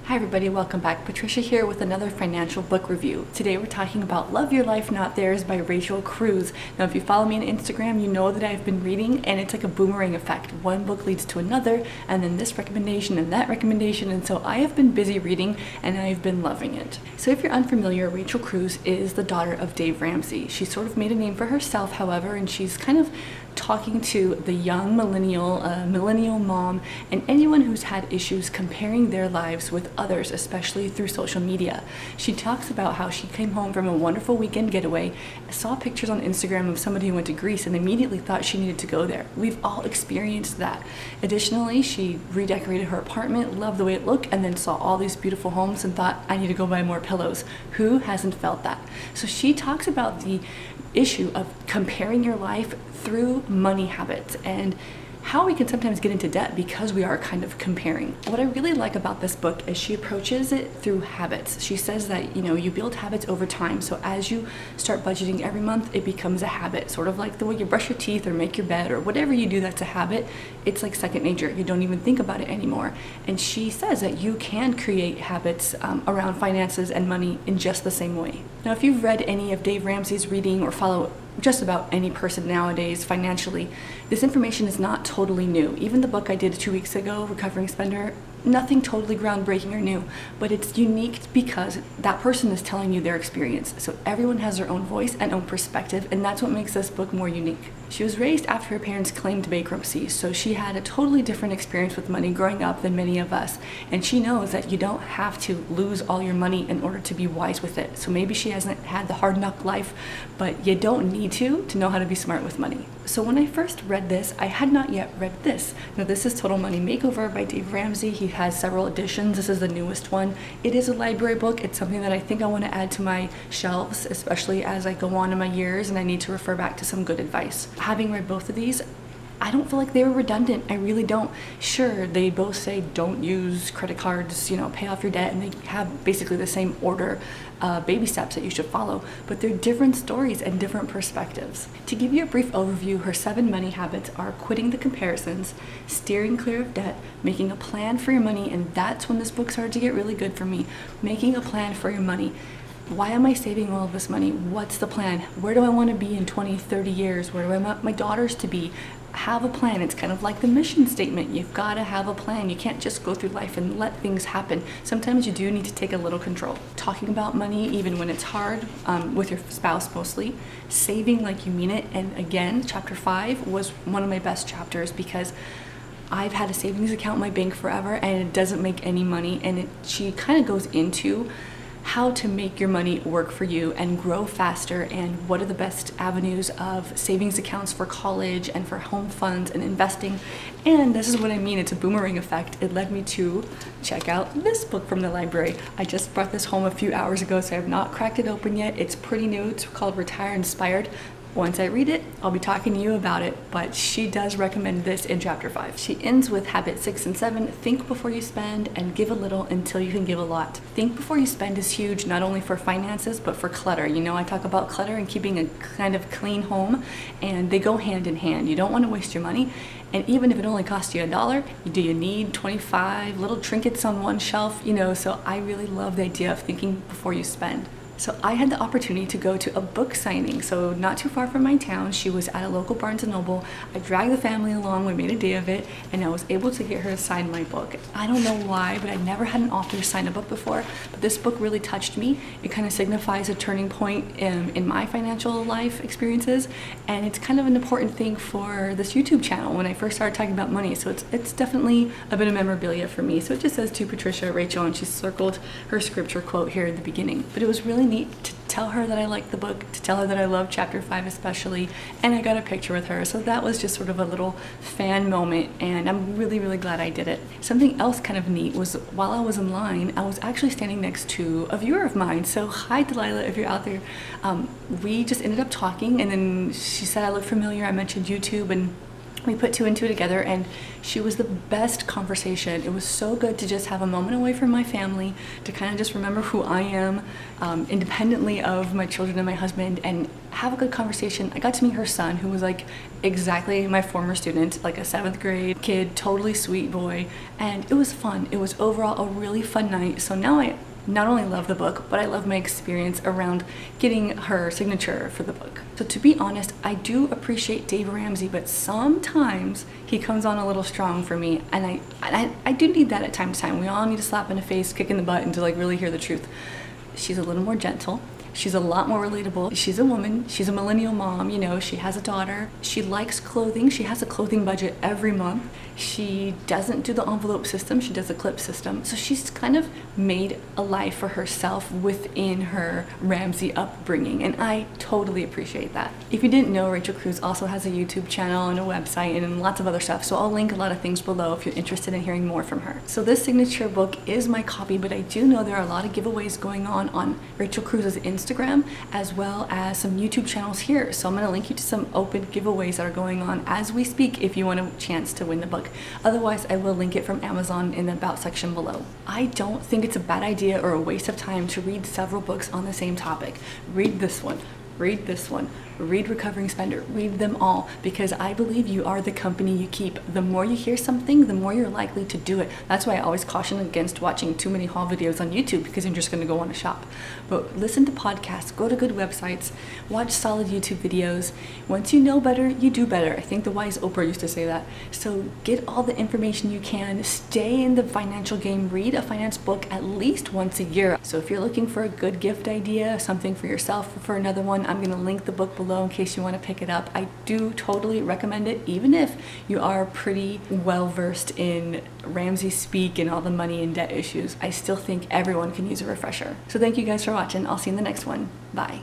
Hi everybody, welcome back. Patricia here with another financial book review. Today we're talking about Love Your Life, Not Theirs by Rachel Cruze. Now if you follow me on Instagram, you know that I've been reading and it's like a boomerang effect. One book leads to another and then this recommendation and that recommendation, and so I have been busy reading and I've been loving it. So if you're unfamiliar, Rachel Cruze is the daughter of Dave Ramsey. She sort of made a name for herself, however, and she's kind of talking to the young millennial mom and anyone who's had issues comparing their lives with others, especially through social media. She talks about how she came home from a wonderful weekend getaway, saw pictures on Instagram of somebody who went to Greece and immediately thought she needed to go there. We've all experienced that. Additionally, she redecorated her apartment, loved the way it looked, and then saw all these beautiful homes and thought, I need to go buy more pillows. Who hasn't felt that? So she talks about the issue of comparing your life through money habits and how we can sometimes get into debt because we are kind of comparing. What I really like about this book is she approaches it through habits. She says that, you build habits over time. So as you start budgeting every month, it becomes a habit, sort of like the way you brush your teeth or make your bed or whatever you do that's a habit. It's like second nature. You don't even think about it anymore. And she says that you can create habits around finances and money in just the same way. Now, if you've read any of Dave Ramsey's reading or follow just about any person nowadays financially, this information is not totally new. Even the book I did 2 weeks ago, Recovering Spender, nothing totally groundbreaking or new, but it's unique because that person is telling you their experience. So everyone has their own voice and own perspective, and that's what makes this book more unique. She was raised after her parents claimed bankruptcy, so she had a totally different experience with money growing up than many of us, and she knows that you don't have to lose all your money in order to be wise with it. So maybe she hasn't had the hard knock life, but you don't need to know how to be smart with money. So when I first read this, I had not yet read this. Now this is Total Money Makeover by Dave Ramsey. He has several editions. This is the newest one. It is a library book. It's something that I think I want to add to my shelves, especially as I go on in my years and I need to refer back to some good advice. Having read both of these, I don't feel like they were redundant. I really don't. Sure, they both say don't use credit cards, pay off your debt, and they have basically the same order, baby steps that you should follow, but they're different stories and different perspectives. To give you a brief overview, her 7 money habits are quitting the comparisons, steering clear of debt, making a plan for your money, and that's when this book started to get really good for me. Making a plan for your money. Why am I saving all of this money? What's the plan? Where do I want to be in 20, 30 years? Where do I want my daughters to be? Have a plan. It's kind of like the mission statement. You've got to have a plan. You can't just go through life and let things happen. Sometimes you do need to take a little control. Talking about money, even when it's hard, with your spouse mostly. Saving like you mean it. And again, chapter 5 was one of my best chapters because I've had a savings account in my bank forever and it doesn't make any money. And she kind of goes into how to make your money work for you and grow faster, and what are the best avenues of savings accounts for college and for home funds and investing. And this is what I mean, it's a boomerang effect. It led me to check out this book from the library. I just brought this home a few hours ago, so I have not cracked it open yet. It's pretty new. It's called Retire Inspired. Once I read it, I'll be talking to you about it, but she does recommend this in chapter 5. She ends with habit 6 and 7, think before you spend and give a little until you can give a lot. Think before you spend is huge, not only for finances, but for clutter. I talk about clutter and keeping a kind of clean home, and they go hand in hand. You don't want to waste your money, and even if it only costs you $1, do you need 25 little trinkets on one shelf? So I really love the idea of thinking before you spend. So I had the opportunity to go to a book signing, so not too far from my town. She was at a local Barnes & Noble. I dragged the family along, we made a day of it, and I was able to get her to sign my book. I don't know why, but I never had an author sign a book before, but this book really touched me. It kind of signifies a turning point in my financial life experiences, and it's kind of an important thing for this YouTube channel when I first started talking about money, so it's definitely a bit of memorabilia for me. So it just says to Patricia, Rachel, and she circled her scripture quote here in the beginning. But it was really neat to tell her that I liked the book, to tell her that I love chapter 5 especially, and I got a picture with her. So that was just sort of a little fan moment, and I'm really, really glad I did it. Something else kind of neat was while I was in line, I was actually standing next to a viewer of mine. So hi Delilah, if you're out there. We just ended up talking, and then she said I looked familiar. I mentioned YouTube, and we put two and two together, and she was the best conversation. It was so good to just have a moment away from my family, to kind of just remember who I am, independently of my children and my husband, and have a good conversation. I got to meet her son, who was like exactly my former student, like a 7th grade kid, totally sweet boy, and it was fun. It was overall a really fun night. So now I not only love the book, but I love my experience around getting her signature for the book. So to be honest, I do appreciate Dave Ramsey, but sometimes he comes on a little strong for me, and I do need that at time to time. We all need a slap in the face, kick in the butt, and to like really hear the truth. She's a little more gentle. She's a lot more relatable. She's a woman. She's a millennial mom, you know, she has a daughter. She likes clothing. She has a clothing budget every month. She doesn't do the envelope system. She does a clip system. So she's kind of made a life for herself within her Ramsey upbringing, and I totally appreciate that. If you didn't know, Rachel Cruze also has a YouTube channel and a website and lots of other stuff, so I'll link a lot of things below if you're interested in hearing more from her. So this signature book is my copy, but I do know there are a lot of giveaways going on Rachel Cruze's Instagram, as well as some YouTube channels here. So I'm going to link you to some open giveaways that are going on as we speak if you want a chance to win the book. Otherwise, I will link it from Amazon in the About section below. I don't think it's a bad idea or a waste of time to read several books on the same topic. Read this one. Read this one, read Recovering Spender, read them all, because I believe you are the company you keep. The more you hear something, the more you're likely to do it. That's why I always caution against watching too many haul videos on YouTube, because you're just going to go on a shop. But listen to podcasts, go to good websites, watch solid YouTube videos. Once you know better, you do better. I think the wise Oprah used to say that. So get all the information you can, stay in the financial game, read a finance book at least once a year. So if you're looking for a good gift idea, something for yourself or for another one, I'm going to link the book below in case you want to pick it up. I do totally recommend it, even if you are pretty well versed in Ramsey speak and all the money and debt issues. I still think everyone can use a refresher. So thank you guys for watching. I'll see you in the next one. Bye.